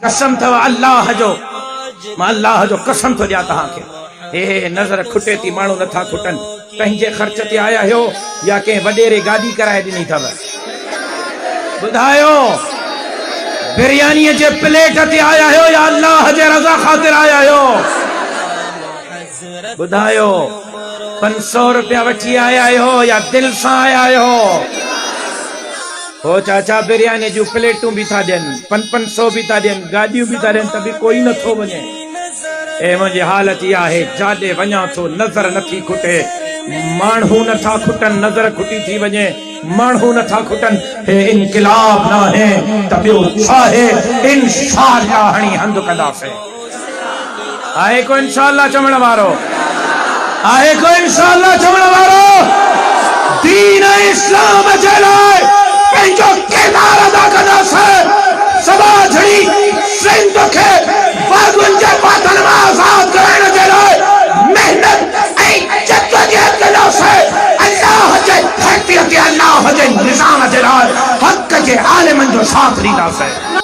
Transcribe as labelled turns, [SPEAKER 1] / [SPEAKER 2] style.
[SPEAKER 1] कसम थव अल्लाह जो, मां अल्लाह जो कसम तो दिया तहां के, हे नजर खुटे थी माण्हू नथा खुटन, पंहिंजे ख़र्च ते आया हो या कंहिं वॾेरे गाॾी कराए ॾिनी अथव? ॿुधायो, बिरयानीअ जे प्लेट ते आया हो या अल्लाह जे रज़ा ख़ातिर आया हो? ॿुधायो, 500 रुपया वठी आया हो या दिल सां आया हो? हो चाचा बिरयानी जूं प्लेटूं भी था ॾियनि, 500 भी था ॾियनि, गाॾियूं भी था ॾियनि, त बि कोई नथो वञे। ए मुंहिंजी हालत इहा आहे, जाॾे वञा थो नज़र नथी खुटे, माण्हू नथा खुटन, नज़र खुटी थी वञे, माण्हू नथा खुटन। हे इनकलाब न है त ॿियो छा आहे? इंशाअल्लाह हणी हंधु कंदासीं। आहे को इंशाअल्लाह चवण वारो? आहे को इंशाअल्लाह चवण वारो? दीन इस्लाम जे लाइ पंहिंजो किरदार अदा कंदासीं। सभा झड़ी सिंध खे बाग़ुनि जे बातन मां आज़ाद कराइण जे लाइ मेहनत ऐं जदोजहद कंदासीं। अल्लाह जे धरतीअ ते अल्लाह जे निज़ाम जे लाइ हक़ जे आलिमनि जो साथ ॾींदासीं।